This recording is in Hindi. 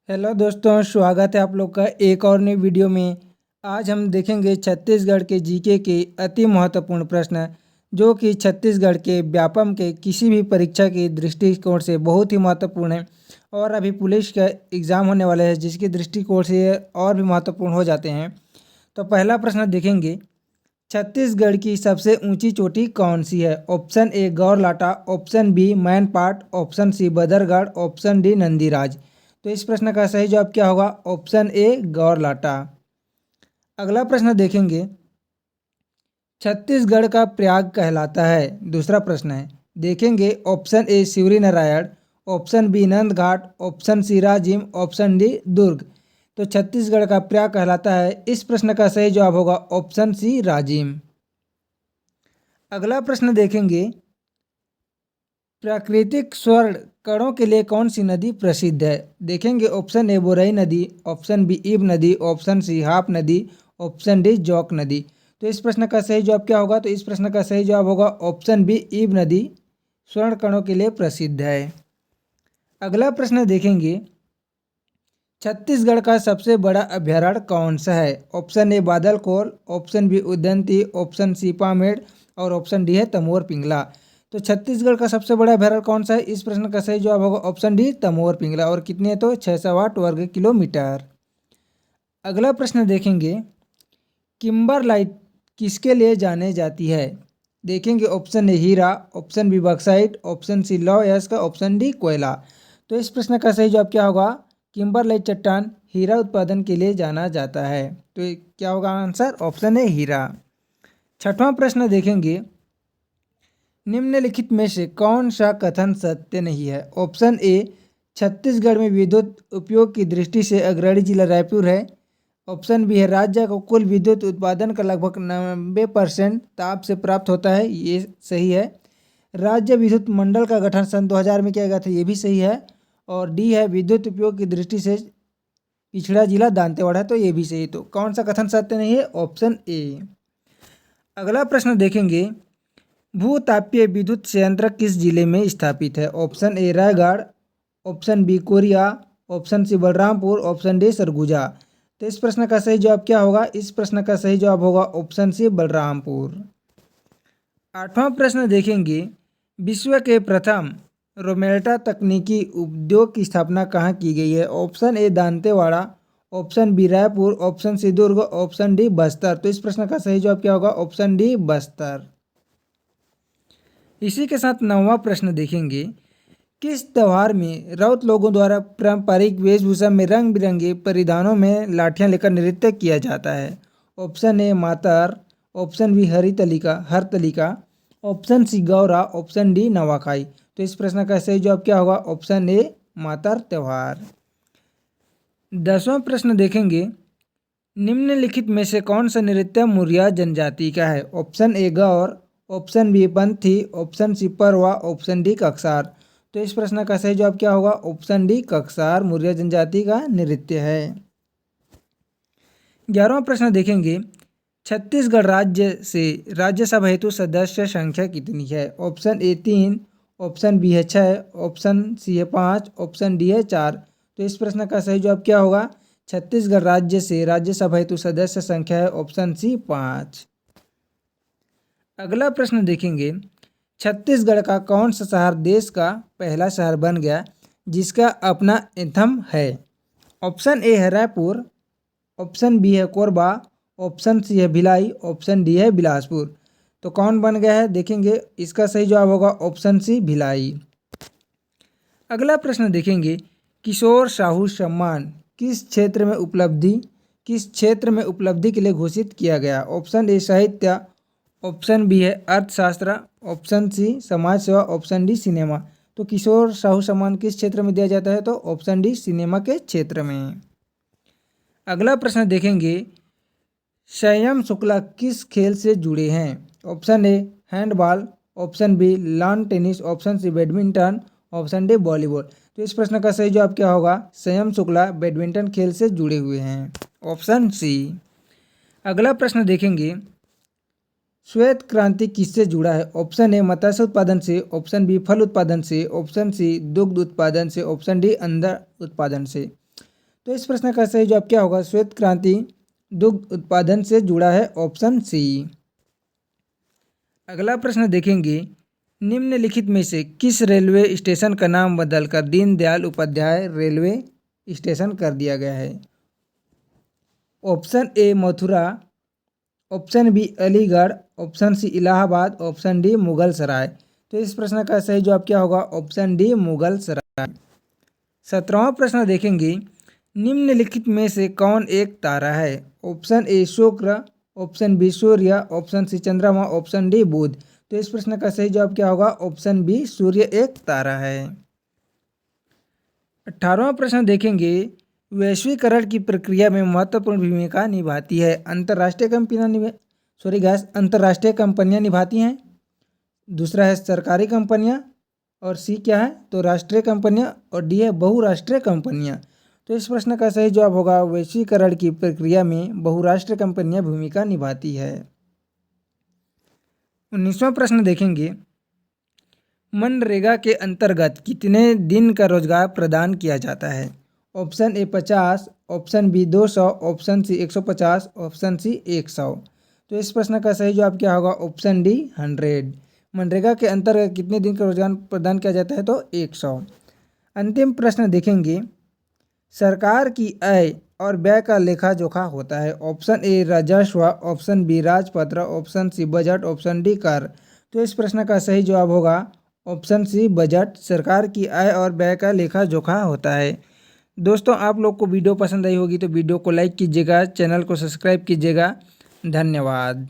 हेलो दोस्तों, स्वागत है आप लोग का एक और नई वीडियो में। आज हम देखेंगे छत्तीसगढ़ के जीके के अति महत्वपूर्ण प्रश्न, जो कि छत्तीसगढ़ के व्यापम के किसी भी परीक्षा के दृष्टिकोण से बहुत ही महत्वपूर्ण है। और अभी पुलिस का एग्ज़ाम होने वाला है, जिसके दृष्टिकोण से ये और भी महत्वपूर्ण हो जाते हैं। तो पहला प्रश्न देखेंगे, छत्तीसगढ़ की सबसे ऊंची चोटी कौन सी है? Option A Gaurlata, option B Mainpat, option C Badargarh, option D Nandiraj. तो इस प्रश्न का सही जवाब क्या होगा? Option A Gaurlata. अगला प्रश्न देखेंगे, छत्तीसगढ़ का प्रयाग कहलाता है। दूसरा प्रश्न है, देखेंगे option A Shivri Narayan, option B Nand Ghat, option C Rajim, option D Durg. तो छत्तीसगढ़ का प्रयाग कहलाता है। इस प्रश्न का सही जवाब होगा ऑप्शन सी राजिम। अगला प्रश्न देखेंगे, प्राकृतिक स्वर्ण कणों के लिए कौन सी नदी प्रसिद्ध है? देखेंगे ऑप्शन ए बोरई नदी, ऑप्शन बी ईब नदी, ऑप्शन सी हाप नदी, ऑप्शन डी जौक नदी। तो इस प्रश्न का सही जवाब क्या होगा? तो इस प्रश्न का सही जवाब होगा ऑप्शन बी ईब नदी स्वर्ण कणों के लिए प्रसिद्ध है। अगला प्रश्न देखेंगे, छत्तीसगढ़ का सबसे बड़ा अभ्यारण्य कौन सा है? Option A Badalkhol, option B Udanti, option C Pamed और ऑप्शन डी है तमोर पिंगला। तो छत्तीसगढ़ का सबसे बड़ा अभ्यारण्य कौन सा है? इस प्रश्न का सही जवाब होगा ऑप्शन डी तमोर पिंगला। और कितने? तो 608 वर्ग किलोमीटर। अगला प्रश्न देखेंगे, किम्बरलाइट किसके लिए जाने जाती है? देखेंगे ऑप्शन ए हीरा, option B bauxite, option C लौह अयस्क, ऑप्शन डी कोयला। तो इस प्रश्न का सही जवाब क्या होगा? किम्बरलाइट चट्टान हीरा उत्पादन के लिए जाना जाता है। तो ये क्या होगा आंसर? ऑप्शन ए हीरा। छठवां प्रश्न देखेंगे, निम्नलिखित में से कौन सा कथन सत्य नहीं है? ऑप्शन ए छत्तीसगढ़ में विद्युत उपयोग की दृष्टि से अग्रणी जिला रायपुर है, ऑप्शन बी है राज्य को कुल विद्युत उत्पादन का लगभग 90% ताप से प्राप्त होता है, ये सही है, राज्य विद्युत मंडल का गठन सन 2000 में किया गया था, ये भी सही है, और डी है विद्युत उपयोग की दृष्टि से पिछड़ा जिला दांतेवाड़ा है, तो ये भी सही। तो कौन सा कथन सत्य नहीं है? ऑप्शन ए। अगला प्रश्न देखेंगे, भूतापीय विद्युत संयंत्र किस जिले में स्थापित है? Option A Raigarh, option B Koriya, option C Balrampur, option D Surguja. तो इस प्रश्न का सही जवाब क्या होगा? इस प्रश्न का सही जवाब होगा ऑप्शन सी बलरामपुर। आठवां प्रश्न देखेंगे, विश्व के प्रथम रोमेल्टा तकनीकी उद्योग की स्थापना कहाँ की गई है? Option A Dantewada, option B Raipur, option C Durg, option D Bastar. तो इस प्रश्न का सही जवाब क्या होगा? Option D Bastar. इसी के साथ नौवां प्रश्न देखेंगे, किस त्यौहार में राउत लोगों द्वारा पारंपरिक वेशभूषा में रंग बिरंगे परिधानों में लाठियां लेकर नृत्य किया जाता है? Option A Matar, option B Hartalika, option C Gaura, option D Nawakhai. तो इस प्रश्न का सही जवाब क्या होगा? ऑप्शन ए मातर त्यौहार। 10वां प्रश्न देखेंगे, निम्नलिखित में से कौन सा नृत्य मुरिया जनजाति का है? Option A Gaur, option B Panthi, option C Parva, option D Kaksar. तो इस प्रश्न का सही जवाब क्या होगा? ऑप्शन डी कक्सार मुरिया जनजाति का नृत्य है। 11वां प्रश्न देखेंगे, छत्तीसगढ़ राज्य से राज्यसभा हेतु सदस्य संख्या कितनी है? ऑप्शन ए 3, ऑप्शन बी है 6, ऑप्शन सी है 5, ऑप्शन डी है 4। तो इस प्रश्न का सही जवाब क्या होगा? छत्तीसगढ़ राज्य से राज्यसभा हेतु सदस्य संख्या है ऑप्शन सी 5। अगला प्रश्न देखेंगे, छत्तीसगढ़ का कौन सा शहर देश का पहला शहर बन गया जिसका अपना एंथम है? ऑप्शन ए है रायपुर, ऑप्शन बी है कोरबा, ऑप्शन सी है भिलाई, ऑप्शन डी है बिलासपुर। तो कौन बन गया है? देखेंगे, इसका सही जवाब होगा ऑप्शन सी भिलाई। अगला प्रश्न देखेंगे, किशोर साहू सम्मान किस क्षेत्र में उपलब्धि के लिए घोषित किया गया? ऑप्शन ए साहित्य, ऑप्शन बी है अर्थशास्त्र, ऑप्शन सी समाज सेवा, ऑप्शन डी सिनेमा। तो किशोर साहू सम्मान किस क्षेत्र में दिया जाता है? तो ऑप्शन डी सिनेमा के क्षेत्र में। अगला प्रश्न देखेंगे, संयम शुक्ला किस खेल से जुड़े हैं? Option A handball, option B lawn tennis, option C badminton, option D volleyball. तो इस प्रश्न का सही जवाब क्या होगा? संयम शुक्ला बैडमिंटन खेल से जुड़े हुए हैं, ऑप्शन सी। अगला प्रश्न देखेंगे, श्वेत क्रांति किससे जुड़ा है? ऑप्शन ए मत्स्य उत्पादन से, ऑप्शन बी फल उत्पादन से, ऑप्शन सी दुग्ध उत्पादन से, ऑप्शन डी अंडा उत्पादन से। तो इस प्रश्न का सही जवाब क्या होगा? श्वेत क्रांति दुग्ध उत्पादन से जुड़ा है, ऑप्शन सी। अगला प्रश्न देखेंगे, निम्नलिखित में से किस रेलवे स्टेशन का नाम बदलकर दीनदयाल उपाध्याय रेलवे स्टेशन कर दिया गया है? Option A Mathura, option B Aligarh, option C Allahabad, option D Mughal Sarai. तो इस प्रश्न का सही जवाब क्या होगा? Option D Mughal Sarai. 17वां प्रश्न देखेंगे, निम्नलिखित में से कौन एक तारा है? ऑप्शन ए शुक्र, ऑप्शन बी सूर्य, ऑप्शन सी चंद्रमा, ऑप्शन डी बुध। तो इस प्रश्न का सही जवाब क्या होगा? ऑप्शन बी सूर्य एक तारा है। 18वां प्रश्न देखेंगे, वैश्वीकरण की प्रक्रिया में महत्वपूर्ण भूमिका निभाती है, अंतर्राष्ट्रीय कंपनियां निभाती हैं, दूसरा है सरकारी कंपनियां, और सी क्या है? तो राष्ट्रीय कंपनियां, और डी है बहुराष्ट्रीय कंपनियां। तो इस प्रश्न का सही जवाब होगा, वैश्वीकरण की प्रक्रिया में बहुराष्ट्रीय कंपनियां भूमिका निभाती है। 19वां प्रश्न देखेंगे, मनरेगा के अंतर्गत कितने दिन का रोजगार प्रदान किया जाता है? Option A 50, option B 200, option C 150, option C 100। तो इस प्रश्न का सही जवाब क्या होगा? Option D 100। मनरेगा के अंतर्गत कितने दिन का रोजगार प्रदान किया जाता है? तो 100। अंतिम प्रश्न देखेंगे, सरकार की आय और व्यय का लेखा जोखा होता है। ऑप्शन ए राजस्व, ऑप्शन बी राजपत्र, option C budget, option D कर। तो इस प्रश्न का सही जवाब होगा ऑप्शन सी बजट। सरकार की आय और व्यय का लेखा जोखा होता है। दोस्तों, आप लोग को वीडियो पसंद आई होगी तो वीडियो को लाइक कीजिएगा, चैनल को सब्सक्राइब कीजिएगा। धन्यवाद।